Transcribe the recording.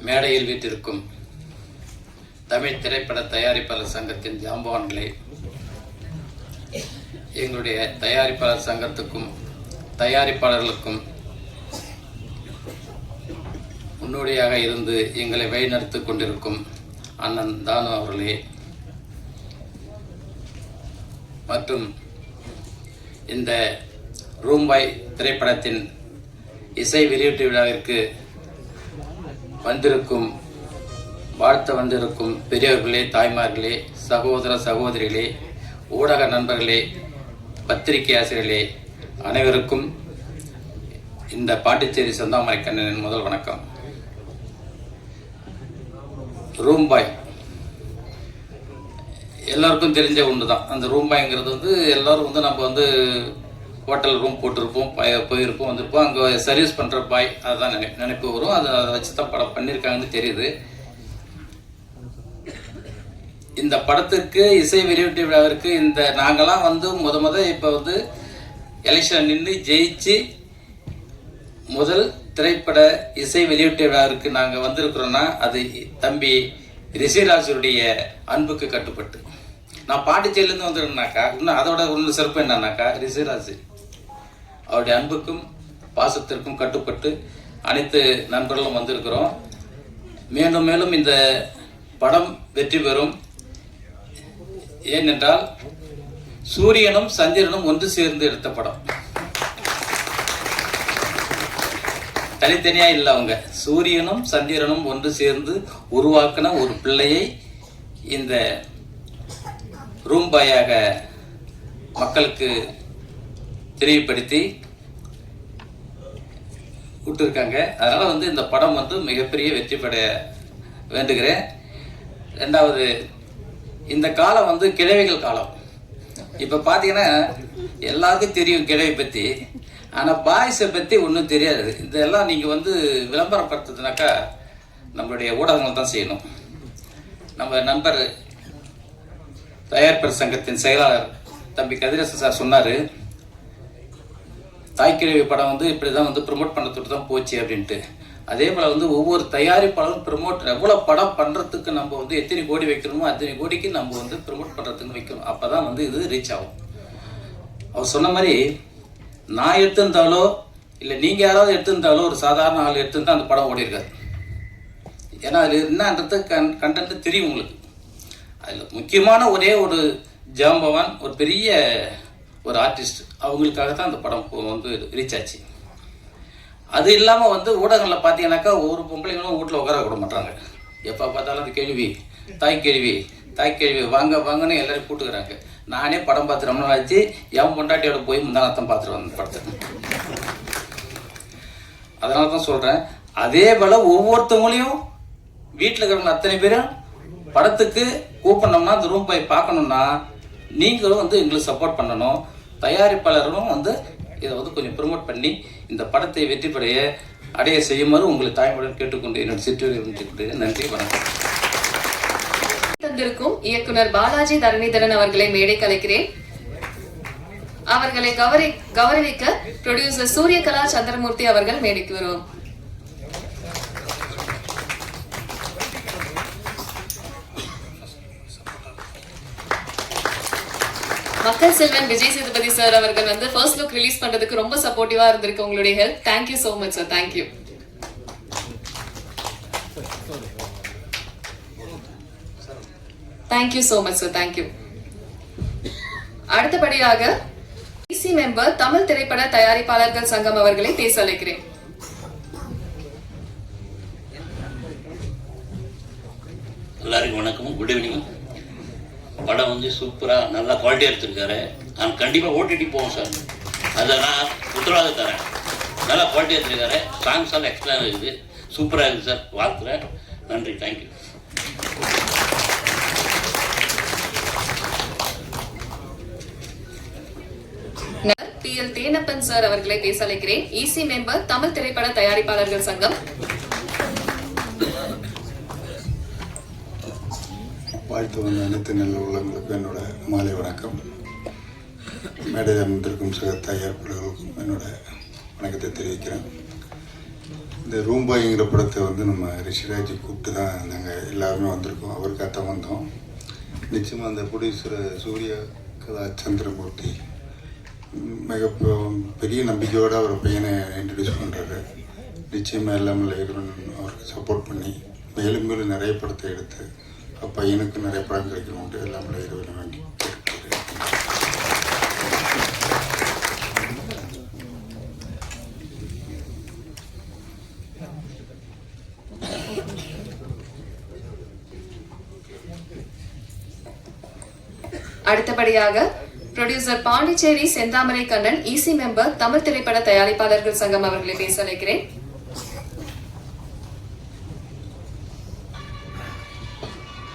மேடையில் வீட்டிற்கும் தமிழ் திரைப்பட தயாரிப்பாளர் சங்கத்தின் ஜாம்பவான்களே, எங்களுடைய தயாரிப்பாளர் சங்கத்துக்கும் தயாரிப்பாளர்களுக்கும் முன்னோடியாக இருந்து எங்களை வழிநடத்திக் கொண்டிருக்கும் அண்ணன் தானு அவர்களே மற்றும் இந்த ரூம்பாய் திரைப்படத்தின் இசை வெளியீட்டு விழாவிற்கு வாழ்த்த வந்திருக்கும் பெரியவர்களே, தாய்மார்களே, சகோதர சகோதரிகளே, ஊடக நண்பர்களே, பத்திரிகை ஆசிரியர்களே, அனைவருக்கும் இந்த பாண்டிச்சேரி செந்தாமரை கண்ணனின் முதல் வணக்கம். ரூம்பாய் எல்லாருக்கும் தெரிஞ்ச ஒன்று தான். அந்த ரூம்பாய்ங்கிறது எல்லோரும் நம்ம ஹோட்டல் ரூம் போட்டிருப்போம், போயிருப்போம், வந்திருப்போம். அங்கே சர்வீஸ் பண்ணுற பாய் அதுதான் நினைப்பு வரும். அதை வச்சு தான் படம் பண்ணியிருக்காங்கன்னு தெரியுது. இந்த படத்துக்கு இசை வெளியீட்டு விழாவிற்கு நாங்கள்லாம் இப்போ எலெக்ஷன் நின்று ஜெயிச்சு முதல் திரைப்பட இசை வெளியீட்டு விழாவிற்கு நாங்கள் வந்திருக்கிறோன்னா அது தம்பி ரிஷிராஜுடைய அன்புக்கு கட்டுப்பட்டு. நான் பாண்டிச்சேரியிலேருந்து வந்துருக்கேன்னாக்கா இன்னும் அதோட ஒன்று சிறப்பு என்னன்னாக்கா, ரிஷிராஜ் அவருடைய அன்புக்கும் பாசத்திற்கும் கட்டுப்பட்டு அனைத்து நண்பர்களும் வந்திருக்கிறோம். மேலும் மேலும் இந்த படம் வெற்றி பெறும். ஏனென்றால் சூரியனும் சந்திரனும் ஒன்று சேர்ந்து எடுத்த படம், தனித்தனியா இல்லை. அவங்க சூரியனும் சந்திரனும் ஒன்று சேர்ந்து உருவாக்கின ஒரு பிள்ளையை இந்த ரூம்பாயாக மக்களுக்கு தெளிவுபடுத்தி விட்டுருக்காங்க. அதனால இந்த படம் மிகப்பெரிய வெற்றி பெற வேண்டுகிறேன். ரெண்டாவது, இந்த காலம் கிழவிகள் காலம். இப்போ பார்த்தீங்கன்னா எல்லாருக்கும் தெரியும் கிழவி பற்றி, ஆனால் பாய்ஸை பற்றி ஒன்றும் தெரியாது. இதெல்லாம் நீங்கள் விளம்பரப்படுத்துறதுனாக்கா நம்மளுடைய ஊடகங்கள் தான் செய்யணும். நம்ம நண்பர் தயாரிப்பாளர் சங்கத்தின் செயலாளர் தம்பி கதிரேசன் சார் சொன்னார், தாய்க்கிழவி படம் இப்படி தான் ப்ரொமோட் பண்ணுறதுக்கு தான் போச்சு அப்படின்ட்டு. அதே போல் ஒவ்வொரு தயாரிப்பாளரும் ப்ரொமோட் எவ்வளோ படம் பண்ணுறதுக்கு நம்ம எத்தனை கோடி வைக்கணுமோ அத்தனை கோடிக்கு நம்ம ப்ரொமோட் பண்ணுறதுக்கு வைக்கணும். அப்போ தான் இது ரீச் ஆகும். அவர் சொன்ன மாதிரி நான் எடுத்திருந்தாலோ இல்லை நீங்கள் யாராவது எடுத்திருந்தாலோ ஒரு சாதாரண ஆள் எடுத்திருந்தால் அந்த படம் ஓடிருக்காது. ஏன்னா அதில் என்னன்றது கண்டென்ட் தெரியும் உங்களுக்கு. அதில் முக்கியமான ஒரே ஒரு ஜாம்பவான், ஒரு பெரிய ஒரு ஆர்டிஸ்ட், அவங்களுக்காக தான் அந்த படம் ரீச் ஆச்சு. அது இல்லாமல் ஊடகங்களில் பார்த்தீங்கன்னாக்கா ஒரு பொம்பளைங்களும் வீட்டில் உட்கார விட மாட்டாங்க. எப்போ பார்த்தாலும் அது கேள்வி, தாய் கேள்வி வாங்க வாங்கன்னு எல்லாரும் கூட்டுக்கிறாங்க. நானே படம் பார்த்து ரொம்ப நாள் ஆச்சு. என் பொண்டாட்டியோட போய் முந்தானத்தம் பார்த்துட்டு வந்த படத்தை. அதனால தான் சொல்கிறேன். அதே போல் ஒவ்வொருத்தவங்களையும் வீட்டில் இருக்கிற அத்தனை பேரும் படத்துக்கு கூப்பிடணும்னா அந்த ரூம் போய் பார்க்கணுன்னா நீங்களும் எங்களுக்கு சப்போர்ட் பண்ணணும். தயாரிப்பாளரும் இதை கொஞ்சம் ப்ரொமோட் பண்ணி இந்த படத்தை வெற்றி அடைய செய்யுமாறு உங்களை தாய்மொழியுடன் கேட்டுக்கொண்டு என்னோட சிற்றுரை. நன்றி, வணக்கம். தந்திருக்கும் இயக்குனர் பாலாஜி தரணிதரன் அவர்களை மேடை கலைக்கிறேன். அவர்களை கௌரவிக்க புரொடியூசர் சூரியகலா சந்திரமூர்த்தி அவர்கள் மேடைக்கு வருவோம். மக்கள் செல்வன் விஜய் சேதுபதி சார் அவர்கள் ஃபர்ஸ்ட் லுக் ரிலீஸ் பண்றதுக்கு ரொம்ப சப்போர்ட்டிவா இருந்திருக்கு. உங்களுடைய help. Thank you so much sir. Thank you. Thank you so much sir. Thank you. அடுத்தபடியாக இசி மெம்பர் தமிழ் திரைப்பட தயாரிப்பாளர்கள் சங்கம் அவர்களை பேச அழைக்கிறேன். எல்லாருக்கும் வணக்கம், குட் ஈவினிங். படம் சூப்பராக நல்லா குவாலிட்டியாக எடுத்திருக்காரு. நான் கண்டிப்பாக ஓடிடி போவோம் சார், அதை நான் உத்தரவாதம் தரேன். நல்லா குவாலிட்டியாக எடுத்திருக்காரு. சாங்ஸ் எல்லாம் எக்ஸ்ட்ரா இருக்குது, சூப்பராக இருக்குது சார். வாழ்த்துறேன். நன்றி, தேங்க்யூ. PL தேனப்பன் சார் அவர்களை பேச அழைக்கிறேன். இசி மெம்பர் தமிழ் திரைப்பட தயாரிப்பாளர்கள் சங்கம். வாழ்த்து வந்த அனைத்து நல்ல உள்ளவங்களுக்கும் என்னோட மாலை வணக்கம். மேடையில் அமர்ந்திருக்கும் சக தயாரிப்பாளர்களுக்கும் என்னோட வணக்கத்தை தெரிவிக்கிறேன். இந்த ரூம்பாய்ங்கிற படத்தை வந்து நம்ம ரிஷிராஜ் கூப்பிட்டு தான் நாங்கள் எல்லாருமே வந்திருக்கோம். அவருக்காக தான் வந்தோம். நிச்சயமாக அந்த ப்ரொடியூசர் சூர்யா கதா சந்திரமூர்த்தி மிக பெரிய நம்பிக்கையோடு அவர் பையனை இன்ட்ரடியூஸ் பண்ணுறாரு. நிச்சயமாக எல்லாமே இறைவன் அவருக்கு சப்போர்ட் பண்ணி மேலும் மேலும் நிறைய படத்தை எடுத்து பையனுக்கு நிறைய படம் கிடைக்கணும்ட்டு எல்லாமே இறைவனை வேண்டி கேட்கிறாரு. அடுத்தபடியாக ப்ரொடியூசர் பாண்டிச்சேரி செந்தாமரை கண்ணன், இசி மெம்பர், தமிழ் திரைப்பட தயாரிப்பாளர்கள் சங்கம் அவர்களை பேச அழைக்கிறேன்.